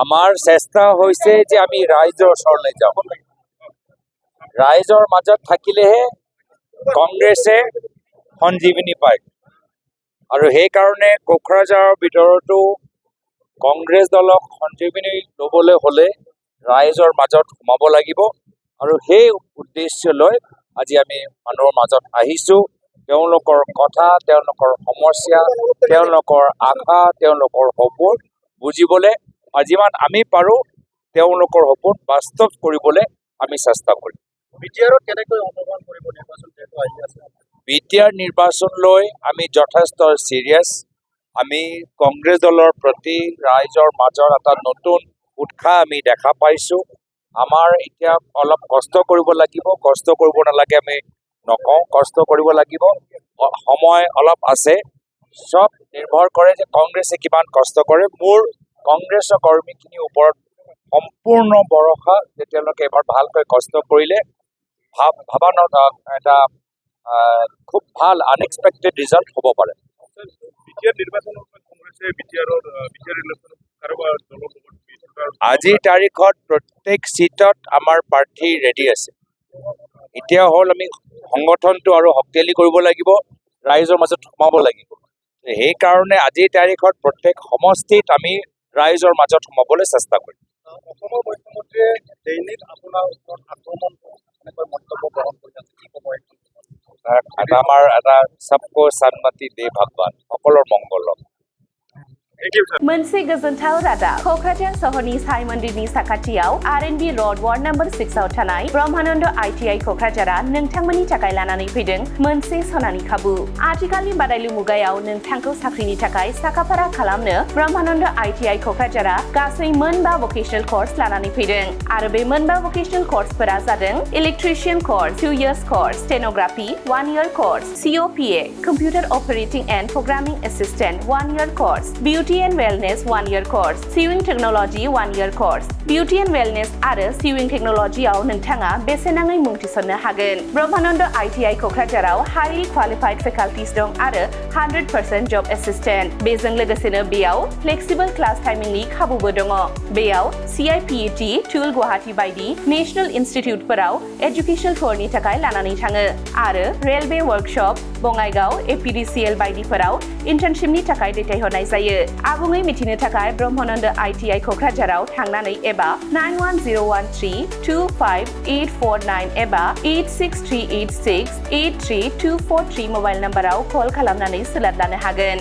আমাৰ চেষ্টা হৈছে যে আমি ৰাইজৰ ওচৰলৈ যাওঁ। ৰাইজৰ মাজত থাকিলেহে কংগ্ৰেছে সঞ্জীৱনী পায় আৰু সেইকাৰণে কোকৰাঝাৰৰ ভিতৰতো কংগ্ৰেছ দলক সঞ্জীৱনী ল'বলৈ হ'লে ৰাইজৰ মাজত সোমাব লাগিব আৰু সেই উদ্দেশ্য লৈ আজি আমি মানুহৰ মাজত আহিছোঁ। তেওঁলোকৰ কথা, তেওঁলোকৰ সমস্যা, তেওঁলোকৰ আশা, তেওঁলোকৰ সপোন বুজিবলৈ যিমান আমি পাৰোঁ তেওঁলোকৰ সপোন বাস্তৱ কৰিবলৈ আমি চেষ্টা কৰিম। বিটিআৰত কেনেকৈ অংশগ্ৰহণ কৰিব নিৰ্বাচন যেহেতু আহি আছে? বিটিআৰ নিৰ্বাচন লৈ আমি যথেষ্ট চিৰিয়াছ। আমি কংগ্ৰেছ দলৰ প্ৰতি ৰাইজৰ মাজৰ এটা নতুন উৎসাহ আমি দেখা পাইছোঁ। আমাৰ এতিয়া অলপ কষ্ট কৰিব লাগিব, কষ্ট কৰিব নালাগে আমি নকওঁ, কষ্ট কৰিব লাগিব। সময় অলপ আছে, চব নিৰ্ভৰ কৰে যে কংগ্ৰেছে কিমান কষ্ট কৰে। মোৰ কংগ্ৰেছৰ কৰ্মীখিনিৰ ওপৰত সম্পূৰ্ণ ভৰসা যে তেওঁলোকে এবাৰ ভালকৈ কষ্ট কৰিলে ভাবানত এটা খুব ভাল আনএক্সপেক্টেড ৰিজাল্ট হ'ব পাৰে। আজিৰ তাৰিখত প্ৰত্যেক চিটত আমাৰ প্ৰাৰ্থী ৰেডি আছে। এতিয়া হ'ল আমি সংগঠনটো আৰু শক্তিশালী কৰিব লাগিব, ৰাইজৰ মাজত সোমাব লাগিব। সেইকাৰণে আজিৰ তাৰিখত প্ৰত্যেক সমষ্টিত আমি ৰাইজৰ মাজত সোমাবলৈ চেষ্টা কৰিম। অসমৰ মুখ্যমন্ত্ৰীয়ে দৈনিক আপোনাৰ ওপৰত আক্ৰমণ মন্তব্য গ্ৰহণ কৰি আছে, কি ক'ব? আমাৰ এটা সবকো সন্মতি দে ভগৱান, সকলৰ মংগল। मोनसे गोजोनथाव रादाब क'क्राझार सहरनि साई मन्दिरनि साखाथियाव R&B र'ड वार्ड नम्बर 6 आव थानाय ब्रह्मानन्द ITI क'क्राझारआ नोंथांमोननि थाखाय लानानै फैदों मोनसे सनानि खाबु। आथिखालनि बादायलु मुगायाव नोंथांखौ साख्रिनि थाखाय साखाफारा खालामनो ब्रह्मानन्द ITI क'क्राझारआ गासै मोनबा भकेशनेल कर्स लानानै फैदों आरो बे मोनबा भकेशनेल कर्सफोरा जादों electrician course 2 years course, stenography 1 year course, COPA computer operating and programming assistant 1 year course, Beauty and Wellness 1 year course, Sewing Technology 1 year course. Beauty and Wellness आरो Sewing Technology आव नोंथाङा बेसेन नाङै मुं थिसननो हागोन। ब्रह्मानन्द ITI क'क्राझाराव हाईलि क्वालिफाइड फेकाल्टिस दं आरो 100% जब एसिस्टेंट। बेजों लोगोसेनो बेयाव फ्लेक्सिबल क्लास टाइमिंनि खाबुबो दङ। बेयाव CIPET, टुल गुवाहाटी बायदि नेशनेल इनस्टिट्यूटफोराव एजुकेशनल टुरनि थाखाय लानानै थाङो आरो रेलवे वर्कशप, बङाइगाव, APDCL बायदिफोराव इन्टार्नशिपनि थाखाय दैथायहरनाय जायो। आबुङै मिथिनो थाखाय ब्रह्मानन्द ITI क'क्राझाराव थांनानै एबा 9101325849 एबा 86386832443 मबाइल नम्बराव कल खालामनानै सोलाद लानो हागोन।